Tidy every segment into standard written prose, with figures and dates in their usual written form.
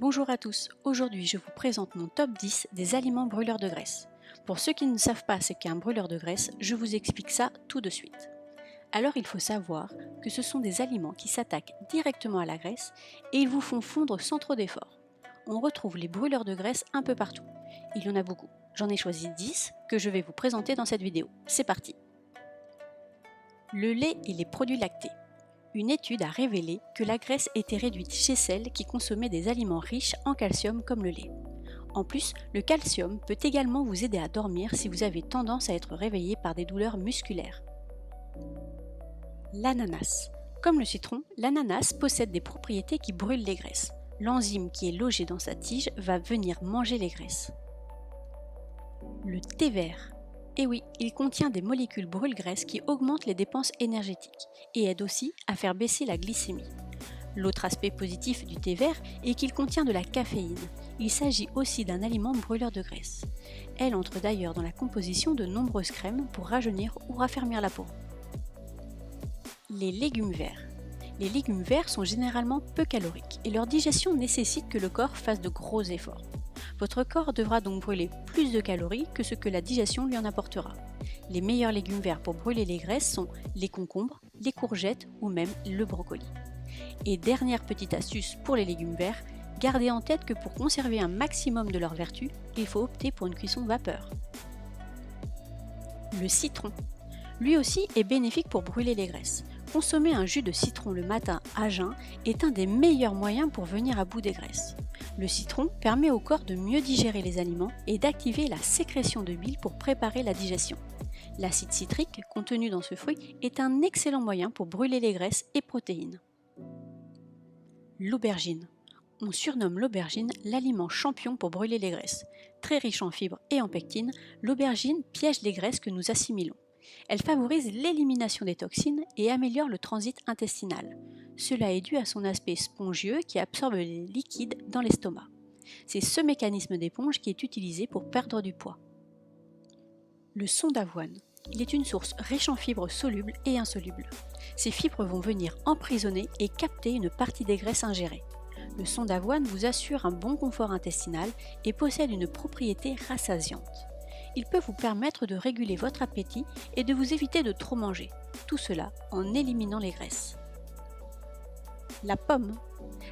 Bonjour à tous, aujourd'hui je vous présente mon top 10 des aliments brûleurs de graisse. Pour ceux qui ne savent pas ce qu'est un brûleur de graisse, je vous explique ça tout de suite. Alors il faut savoir que ce sont des aliments qui s'attaquent directement à la graisse et ils vous font fondre sans trop d'efforts. On retrouve les brûleurs de graisse un peu partout. Il y en a beaucoup. J'en ai choisi 10 que je vais vous présenter dans cette vidéo. C'est parti. Le lait et les produits lactés. Une étude a révélé que la graisse était réduite chez celles qui consommaient des aliments riches en calcium comme le lait. En plus, le calcium peut également vous aider à dormir si vous avez tendance à être réveillé par des douleurs musculaires. L'ananas. Comme le citron, l'ananas possède des propriétés qui brûlent les graisses. L'enzyme qui est logée dans sa tige va venir manger les graisses. Le thé vert. Et oui, il contient des molécules brûle-graisse qui augmentent les dépenses énergétiques et aident aussi à faire baisser la glycémie. L'autre aspect positif du thé vert est qu'il contient de la caféine. Il s'agit aussi d'un aliment brûleur de graisse. Elle entre d'ailleurs dans la composition de nombreuses crèmes pour rajeunir ou raffermir la peau. Les légumes verts. Les légumes verts sont généralement peu caloriques et leur digestion nécessite que le corps fasse de gros efforts. Votre corps devra donc brûler plus de calories que ce que la digestion lui en apportera. Les meilleurs légumes verts pour brûler les graisses sont les concombres, les courgettes ou même le brocoli. Et dernière petite astuce pour les légumes verts, gardez en tête que pour conserver un maximum de leur vertu, il faut opter pour une cuisson vapeur. Le citron. Lui aussi est bénéfique pour brûler les graisses. Consommer un jus de citron le matin à jeun est un des meilleurs moyens pour venir à bout des graisses. Le citron permet au corps de mieux digérer les aliments et d'activer la sécrétion de bile pour préparer la digestion. L'acide citrique contenu dans ce fruit est un excellent moyen pour brûler les graisses et protéines. L'aubergine. On surnomme l'aubergine l'aliment champion pour brûler les graisses. Très riche en fibres et en pectine, l'aubergine piège les graisses que nous assimilons. Elle favorise l'élimination des toxines et améliore le transit intestinal. Cela est dû à son aspect spongieux qui absorbe les liquides dans l'estomac. C'est ce mécanisme d'éponge qui est utilisé pour perdre du poids. Le son d'avoine. Il est une source riche en fibres solubles et insolubles. Ces fibres vont venir emprisonner et capter une partie des graisses ingérées. Le son d'avoine vous assure un bon confort intestinal et possède une propriété rassasiante. Il peut vous permettre de réguler votre appétit et de vous éviter de trop manger. Tout cela en éliminant les graisses. La pomme.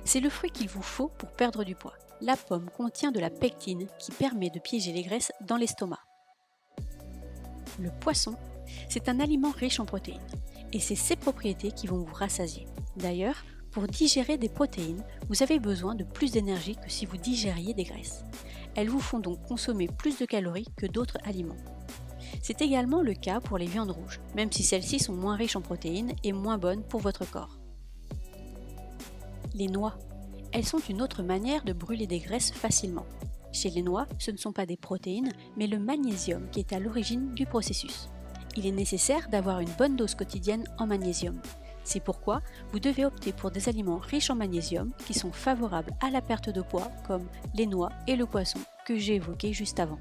C'est le fruit qu'il vous faut pour perdre du poids. La pomme contient de la pectine qui permet de piéger les graisses dans l'estomac. Le poisson. C'est un aliment riche en protéines. Et c'est ces propriétés qui vont vous rassasier. D'ailleurs, pour digérer des protéines, vous avez besoin de plus d'énergie que si vous digériez des graisses. Elles vous font donc consommer plus de calories que d'autres aliments. C'est également le cas pour les viandes rouges, même si celles-ci sont moins riches en protéines et moins bonnes pour votre corps. Les noix. Elles sont une autre manière de brûler des graisses facilement. Chez les noix, ce ne sont pas des protéines, mais le magnésium qui est à l'origine du processus. Il est nécessaire d'avoir une bonne dose quotidienne en magnésium. C'est pourquoi vous devez opter pour des aliments riches en magnésium qui sont favorables à la perte de poids comme les noix et le poisson que j'ai évoqué juste avant.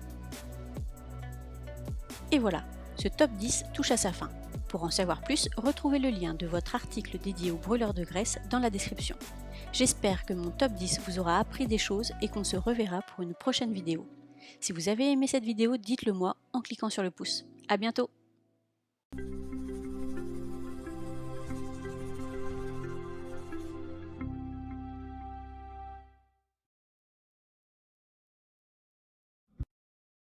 Et voilà, ce top 10 touche à sa fin. Pour en savoir plus, retrouvez le lien de votre article dédié aux brûleurs de graisse dans la description. J'espère que mon top 10 vous aura appris des choses et qu'on se reverra pour une prochaine vidéo. Si vous avez aimé cette vidéo, dites-le moi en cliquant sur le pouce. À bientôt!